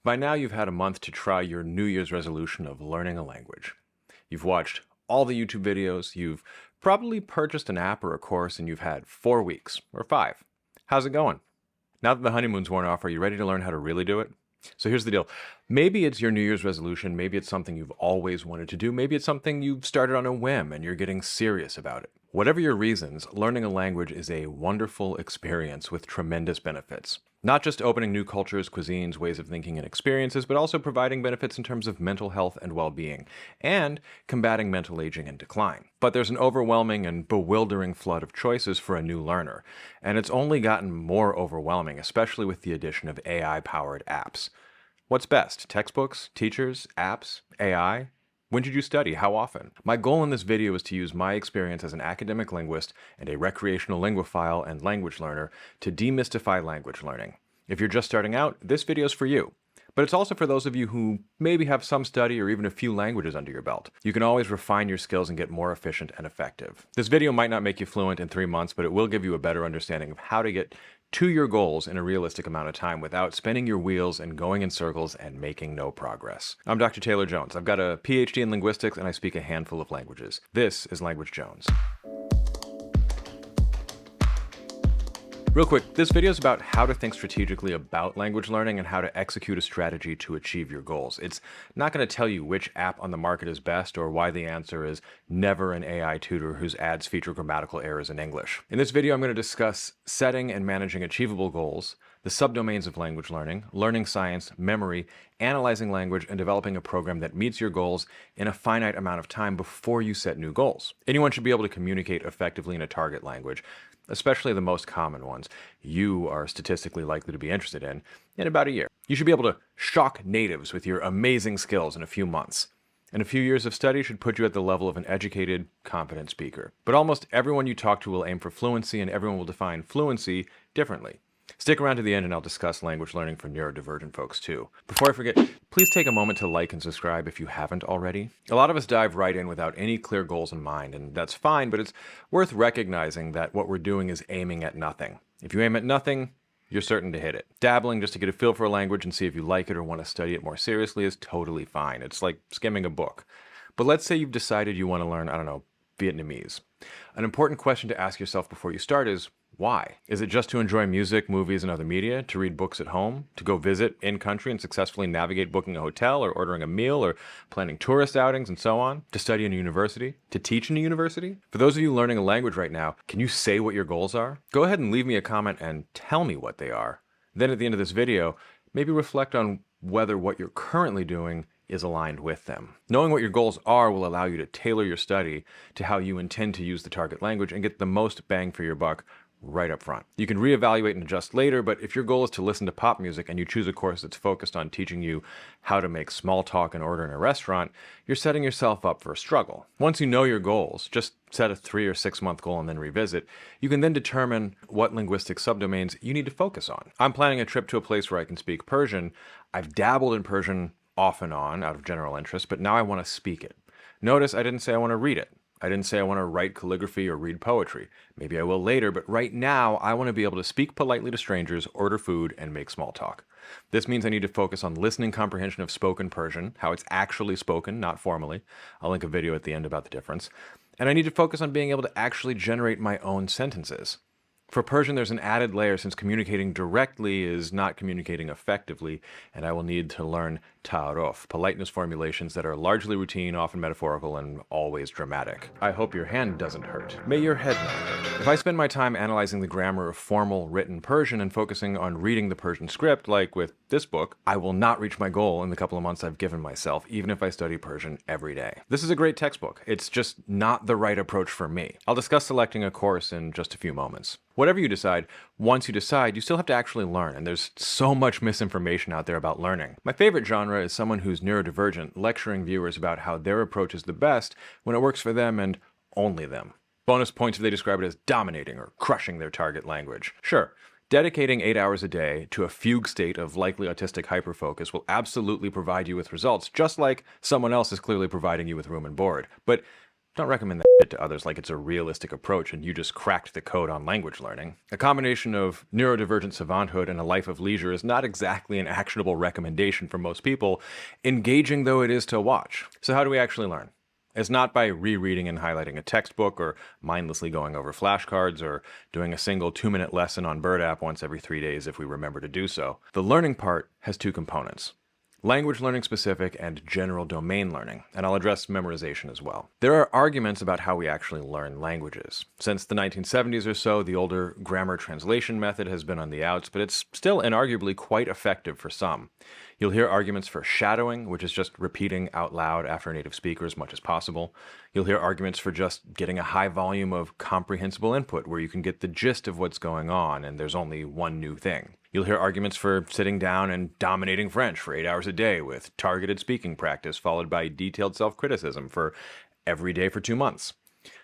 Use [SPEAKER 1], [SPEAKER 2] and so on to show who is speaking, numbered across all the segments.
[SPEAKER 1] By now, you've had a month to try your New Year's resolution of learning a language. You've watched all the YouTube videos, you've probably purchased an app or a course, and you've had 4 weeks or 5. How's it going? Now that the honeymoon's worn off, are you ready to learn how to really do it? So here's the deal. Maybe it's your New Year's resolution, maybe it's something you've always wanted to do, maybe it's something you've started on a whim and you're getting serious about it. Whatever your reasons, learning a language is a wonderful experience with tremendous benefits. Not just opening new cultures, cuisines, ways of thinking, and experiences, but also providing benefits in terms of mental health and well-being, and combating mental aging and decline. But there's an overwhelming and bewildering flood of choices for a new learner, and it's only gotten more overwhelming, especially with the addition of AI-powered apps. What's best? Textbooks, teachers, apps, AI? When did you study? How often? My goal in this video is to use my experience as an academic linguist and a recreational linguophile and language learner to demystify language learning. If you're just starting out, this video is for you. But it's also for those of you who maybe have some study or even a few languages under your belt. You can always refine your skills and get more efficient and effective. This video might not make you fluent in 3 months, but it will give you a better understanding of how to get to your goals in a realistic amount of time without spinning your wheels and going in circles and making no progress. I'm Dr. Taylor Jones. I've got a PhD in linguistics and I speak a handful of languages. This is Language Jones. Real quick, this video is about how to think strategically about language learning and how to execute a strategy to achieve your goals. It's not going to tell you which app on the market is best or why the answer is never an AI tutor whose ads feature grammatical errors in English. In this video, I'm going to discuss setting and managing achievable goals, the subdomains of language learning, learning science, memory, analyzing language, and developing a program that meets your goals in a finite amount of time before you set new goals. Anyone should be able to communicate effectively in a target language, especially the most common ones you are statistically likely to be interested in about a year. You should be able to shock natives with your amazing skills in a few months. And a few years of study should put you at the level of an educated, confident speaker. But almost everyone you talk to will aim for fluency, and everyone will define fluency differently. Stick around to the end and I'll discuss language learning for neurodivergent folks too. Before I forget, please take a moment to like and subscribe if you haven't already. A lot of us dive right in without any clear goals in mind, and that's fine, but it's worth recognizing that what we're doing is aiming at nothing. If you aim at nothing, you're certain to hit it. Dabbling just to get a feel for a language and see if you like it or want to study it more seriously is totally fine. It's like skimming a book. But let's say you've decided you want to learn, Vietnamese. An important question to ask yourself before you start is, why? Is it just to enjoy music, movies, and other media? To read books at home? To go visit in-country and successfully navigate booking a hotel or ordering a meal or planning tourist outings and so on? To study in a university? To teach in a university? For those of you learning a language right now, can you say what your goals are? Go ahead and leave me a comment and tell me what they are. Then at the end of this video, maybe reflect on whether what you're currently doing is aligned with them. Knowing what your goals are will allow you to tailor your study to how you intend to use the target language and get the most bang for your buck right up front. You can reevaluate and adjust later, but if your goal is to listen to pop music and you choose a course that's focused on teaching you how to make small talk and order in a restaurant, you're setting yourself up for a struggle. Once you know your goals, just set a 3 or 6 month goal and then revisit. You can then determine what linguistic subdomains you need to focus on. I'm planning a trip to a place where I can speak Persian. I've dabbled in Persian off and on out of general interest, but now I want to speak it. Notice I didn't say I want to read it. I didn't say I want to write calligraphy or read poetry. Maybe I will later, but right now I want to be able to speak politely to strangers, order food, and make small talk. This means I need to focus on listening comprehension of spoken Persian, how it's actually spoken, not formally. I'll link a video at the end about the difference. And I need to focus on being able to actually generate my own sentences. For Persian, there's an added layer since communicating directly is not communicating effectively, and I will need to learn ta'aruf, politeness formulations that are largely routine, often metaphorical, and always dramatic. I hope your hand doesn't hurt. May your head not hurt. If I spend my time analyzing the grammar of formal written Persian and focusing on reading the Persian script, like with this book, I will not reach my goal in the couple of months I've given myself, even if I study Persian every day. This is a great textbook. It's just not the right approach for me. I'll discuss selecting a course in just a few moments. Whatever you decide, once you decide, you still have to actually learn, and there's so much misinformation out there about learning. My favorite genre is someone who's neurodivergent, lecturing viewers about how their approach is the best when it works for them and only them. Bonus points if they describe it as dominating or crushing their target language. Sure, dedicating 8 hours a day to a fugue state of likely autistic hyperfocus will absolutely provide you with results, just like someone else is clearly providing you with room and board. But Don't recommend that shit to others like it's a realistic approach and you just cracked the code on language learning. A combination of neurodivergent savanthood and a life of leisure is not exactly an actionable recommendation for most people, engaging though it is to watch. So how do we actually learn? It's not by rereading and highlighting a textbook or mindlessly going over flashcards or doing a single 2-minute lesson on Bird app once every 3 days if we remember to do so. The learning part has two components: language learning specific and general domain learning, and I'll address memorization as well. There are arguments about how we actually learn languages. Since the 1970s or so, the older grammar translation method has been on the outs, but it's still inarguably quite effective for some. You'll hear arguments for shadowing, which is just repeating out loud after a native speaker as much as possible. You'll hear arguments for just getting a high volume of comprehensible input where you can get the gist of what's going on and there's only one new thing. You'll hear arguments for sitting down and dominating French for 8 hours a day with targeted speaking practice followed by detailed self-criticism for every day for 2 months.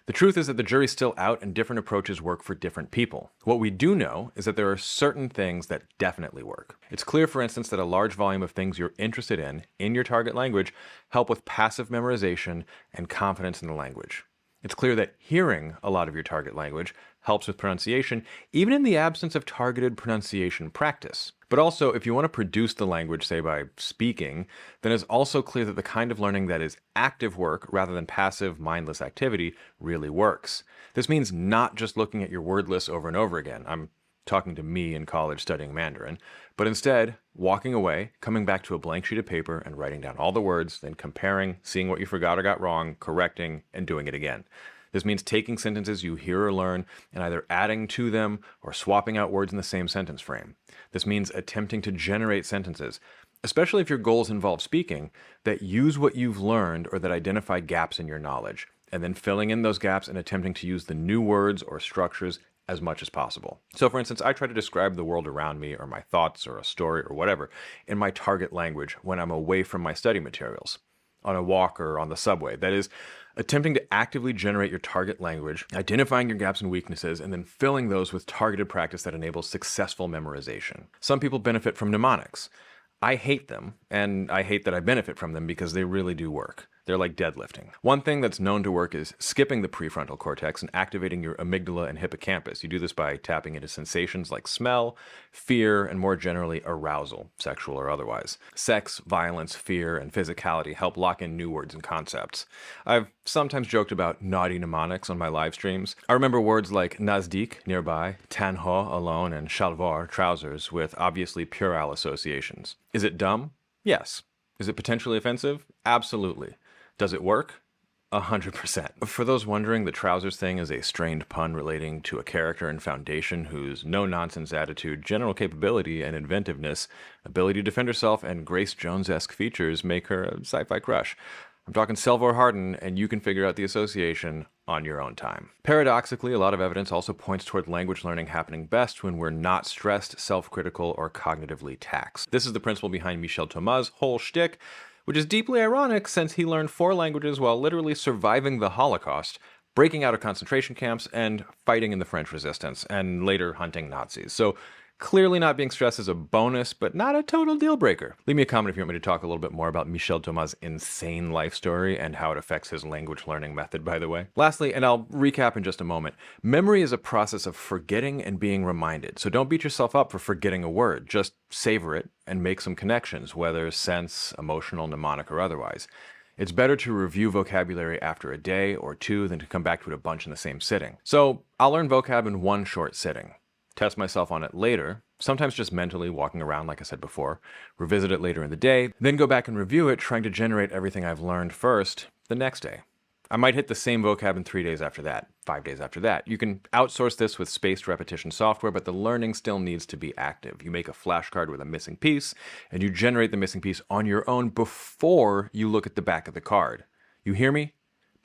[SPEAKER 1] The truth is that the jury's still out and different approaches work for different people. What we do know is that there are certain things that definitely work. It's clear, for instance, that a large volume of things you're interested in your target language, help with passive memorization and confidence in the language. It's clear that hearing a lot of your target language helps with pronunciation, even in the absence of targeted pronunciation practice. But also, if you want to produce the language, say by speaking, then it's also clear that the kind of learning that is active work rather than passive, mindless activity really works. This means not just looking at your word lists over and over again. I'm talking to me in college studying Mandarin, but instead walking away, coming back to a blank sheet of paper and writing down all the words, then comparing, seeing what you forgot or got wrong, correcting, and doing it again. This means taking sentences you hear or learn and either adding to them or swapping out words in the same sentence frame. This means attempting to generate sentences, especially if your goals involve speaking, that use what you've learned or that identify gaps in your knowledge, and then filling in those gaps and attempting to use the new words or structures as much as possible. So for instance, I try to describe the world around me or my thoughts or a story or whatever in my target language when I'm away from my study materials, on a walk or on the subway. That is, attempting to actively generate your target language, identifying your gaps and weaknesses, and then filling those with targeted practice that enables successful memorization. Some people benefit from mnemonics. I hate them, and I hate that I benefit from them because they really do work. They're like deadlifting. One thing that's known to work is skipping the prefrontal cortex and activating your amygdala and hippocampus. You do this by tapping into sensations like smell, fear, and more generally arousal, sexual or otherwise. Sex, violence, fear, and physicality help lock in new words and concepts. I've sometimes joked about naughty mnemonics on my live streams. I remember words like nazdik, nearby, tanho, alone, and shalvar, trousers, with obviously puerile associations. Is it dumb? Yes. Is it potentially offensive? Absolutely. Does it work? 100%. For those wondering, the trousers thing is a strained pun relating to a character in Foundation whose no-nonsense attitude, general capability, and inventiveness, ability to defend herself, and Grace Jones-esque features make her a sci-fi crush. I'm talking Selvor Hardin, and you can figure out the association on your own time. Paradoxically, a lot of evidence also points toward language learning happening best when we're not stressed, self-critical, or cognitively taxed. This is the principle behind Michel Thomas' whole shtick, which is deeply ironic since he learned 4 languages while literally surviving the Holocaust, breaking out of concentration camps, and fighting in the French Resistance, and later hunting Nazis. So clearly not being stressed is a bonus, but not a total deal breaker. Leave me a comment if you want me to talk a little bit more about Michel Thomas' insane life story and how it affects his language learning method, by the way. Lastly, and I'll recap in just a moment, memory is a process of forgetting and being reminded. So don't beat yourself up for forgetting a word. Just savor it and make some connections, whether sense, emotional, mnemonic, or otherwise. It's better to review vocabulary after a day or 2 than to come back to it a bunch in the same sitting. So I'll learn vocab in 1 short sitting. Test myself on it later, sometimes just mentally walking around like I said before, revisit it later in the day, then go back and review it, trying to generate everything I've learned first the next day. I might hit the same vocab in 3 days after that, 5 days after that. You can outsource this with spaced repetition software, but the learning still needs to be active. You make a flashcard with a missing piece, and you generate the missing piece on your own before you look at the back of the card. You hear me?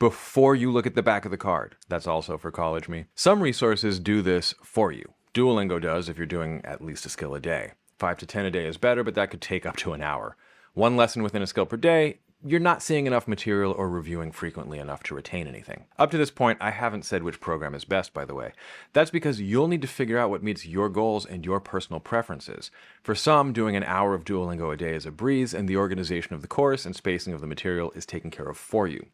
[SPEAKER 1] Before you look at the back of the card. That's also for college me. Some resources do this for you. Duolingo does if you're doing at least a skill a day. 5 to 10 a day is better, but that could take up to an hour. 1 lesson within a skill per day, you're not seeing enough material or reviewing frequently enough to retain anything. Up to this point, I haven't said which program is best, by the way. That's because you'll need to figure out what meets your goals and your personal preferences. For some, doing an hour of Duolingo a day is a breeze, and the organization of the course and spacing of the material is taken care of for you.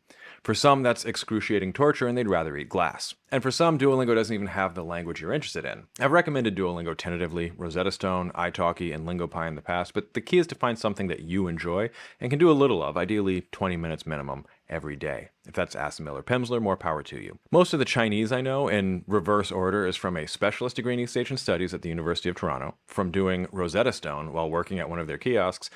[SPEAKER 1] For some, that's excruciating torture and they'd rather eat glass. And for some, Duolingo doesn't even have the language you're interested in. I've recommended Duolingo tentatively, Rosetta Stone, italki, and LingoPie in the past, but the key is to find something that you enjoy and can do a little of, ideally 20 minutes minimum every day. If that's ASIMIL or Pimsleur, more power to you. Most of the Chinese I know, in reverse order, is from a specialist degree in East Asian Studies at the University of Toronto, from doing Rosetta Stone while working at one of their kiosks,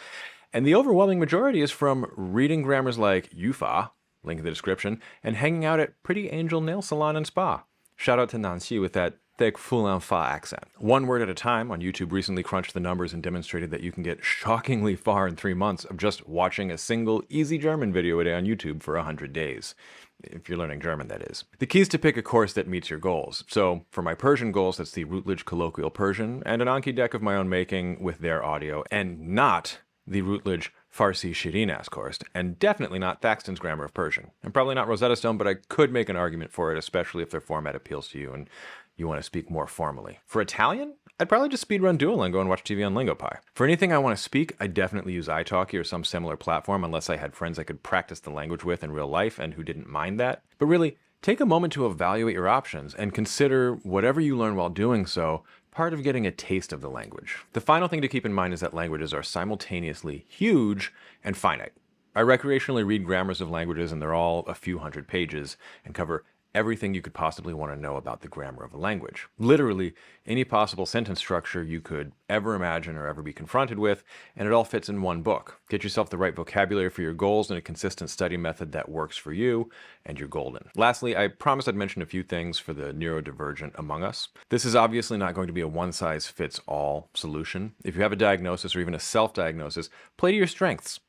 [SPEAKER 1] and the overwhelming majority is from reading grammars like Yufa, link in the description, and hanging out at Pretty Angel Nail Salon and Spa. Shout out to Nancy with that thick Fulin Fa accent. One Word at a Time on YouTube recently crunched the numbers and demonstrated that you can get shockingly far in 3 months of just watching a single easy German video a day on YouTube for 100 days. If you're learning German, that is. The key is to pick a course that meets your goals. So for my Persian goals, that's the Routledge Colloquial Persian and an Anki deck of my own making with their audio, and not the Routledge Farsi Shirinas course, and definitely not Thaxton's Grammar of Persian. And probably not Rosetta Stone, but I could make an argument for it, especially if their format appeals to you and you want to speak more formally. For Italian, I'd probably just speedrun Duolingo and watch TV on LingoPie. For anything I want to speak, I definitely use italki or some similar platform unless I had friends I could practice the language with in real life and who didn't mind that. But really, take a moment to evaluate your options and consider whatever you learn while doing so part of getting a taste of the language. The final thing to keep in mind is that languages are simultaneously huge and finite. I recreationally read grammars of languages and they're all a few hundred pages and cover everything you could possibly want to know about the grammar of a language. Literally, any possible sentence structure you could ever imagine or ever be confronted with, and it all fits in one book. Get yourself the right vocabulary for your goals and a consistent study method that works for you, and you're golden. Lastly, I promised I'd mention a few things for the neurodivergent among us. This is obviously not going to be a one-size-fits-all solution. If you have a diagnosis or even a self-diagnosis, play to your strengths.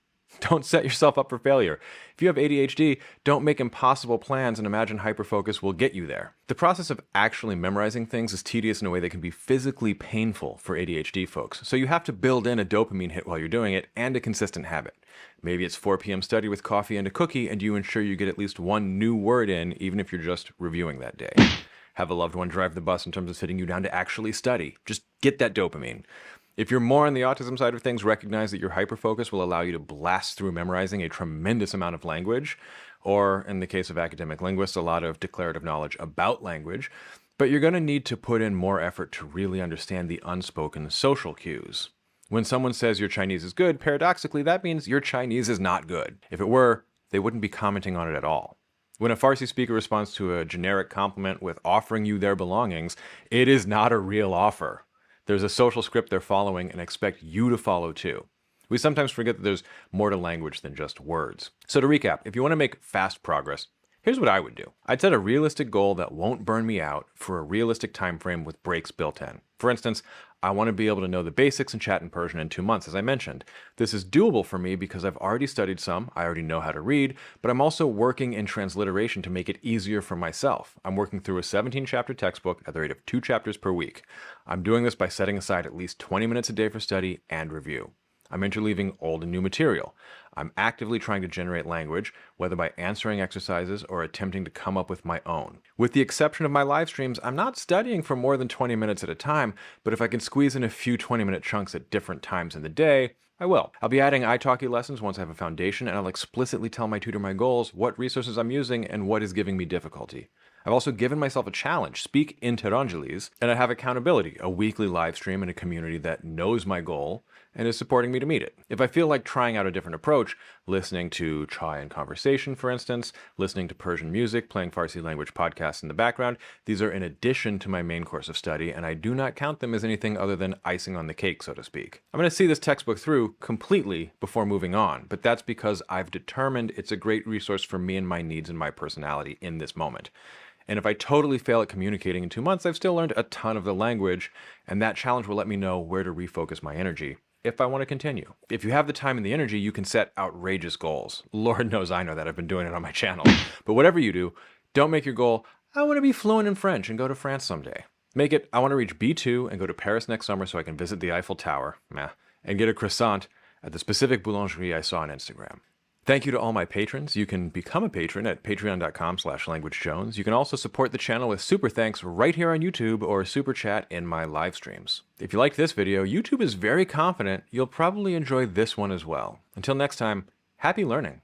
[SPEAKER 1] Don't set yourself up for failure. If you have ADHD, don't make impossible plans and imagine hyperfocus will get you there. The process of actually memorizing things is tedious in a way that can be physically painful for ADHD folks, so you have to build in a dopamine hit while you're doing it and a consistent habit. Maybe it's 4 p.m. study with coffee and a cookie, and you ensure you get at least one new word in, even if you're just reviewing that day. Have a loved one drive the bus in terms of sitting you down to actually study. Just get that dopamine. If you're more on the autism side of things, recognize that your hyperfocus will allow you to blast through memorizing a tremendous amount of language, or in the case of academic linguists, a lot of declarative knowledge about language, but you're going to need to put in more effort to really understand the unspoken social cues. When someone says your Chinese is good, paradoxically, that means your Chinese is not good. If it were, they wouldn't be commenting on it at all. When a Farsi speaker responds to a generic compliment with offering you their belongings, it is not a real offer. There's a social script they're following and expect you to follow too. We sometimes forget that there's more to language than just words. So to recap, if you want to make fast progress, here's what I would do. I'd set a realistic goal that won't burn me out for a realistic time frame with breaks built in. For instance, I want to be able to know the basics and chat in Persian in 2 months, as I mentioned. This is doable for me because I've already studied some, I already know how to read, but I'm also working in transliteration to make it easier for myself. I'm working through a 17-chapter textbook at the rate of 2 chapters per week. I'm doing this by setting aside at least 20 minutes a day for study and review. I'm interleaving old and new material. I'm actively trying to generate language, whether by answering exercises or attempting to come up with my own. With the exception of my live streams, I'm not studying for more than 20 minutes at a time, but if I can squeeze in a few 20-minute chunks at different times in the day, I will. I'll be adding italki lessons once I have a foundation, and I'll explicitly tell my tutor my goals, what resources I'm using, and what is giving me difficulty. I've also given myself a challenge, speak in Tehrangelis, and I have accountability, a weekly live stream in a community that knows my goal and is supporting me to meet it. If I feel like trying out a different approach, listening to Chai and Conversation, for instance, listening to Persian music, playing Farsi language podcasts in the background, these are in addition to my main course of study, and I do not count them as anything other than icing on the cake, so to speak. I'm going to see this textbook through completely before moving on, but that's because I've determined it's a great resource for me and my needs and my personality in this moment. And if I totally fail at communicating in 2 months, I've still learned a ton of the language, and that challenge will let me know where to refocus my energy if I want to continue. If you have the time and the energy, you can set outrageous goals. Lord knows I know that. I've been doing it on my channel. But whatever you do, don't make your goal, I want to be fluent in French and go to France someday. Make it, I want to reach B2 and go to Paris next summer so I can visit the Eiffel Tower, and get a croissant at the specific boulangerie I saw on Instagram. Thank you to all my patrons. You can become a patron at patreon.com/languagejones. You can also support the channel with super thanks right here on YouTube or super chat in my live streams. If you liked this video, YouTube is very confident you'll probably enjoy this one as well. Until next time, happy learning.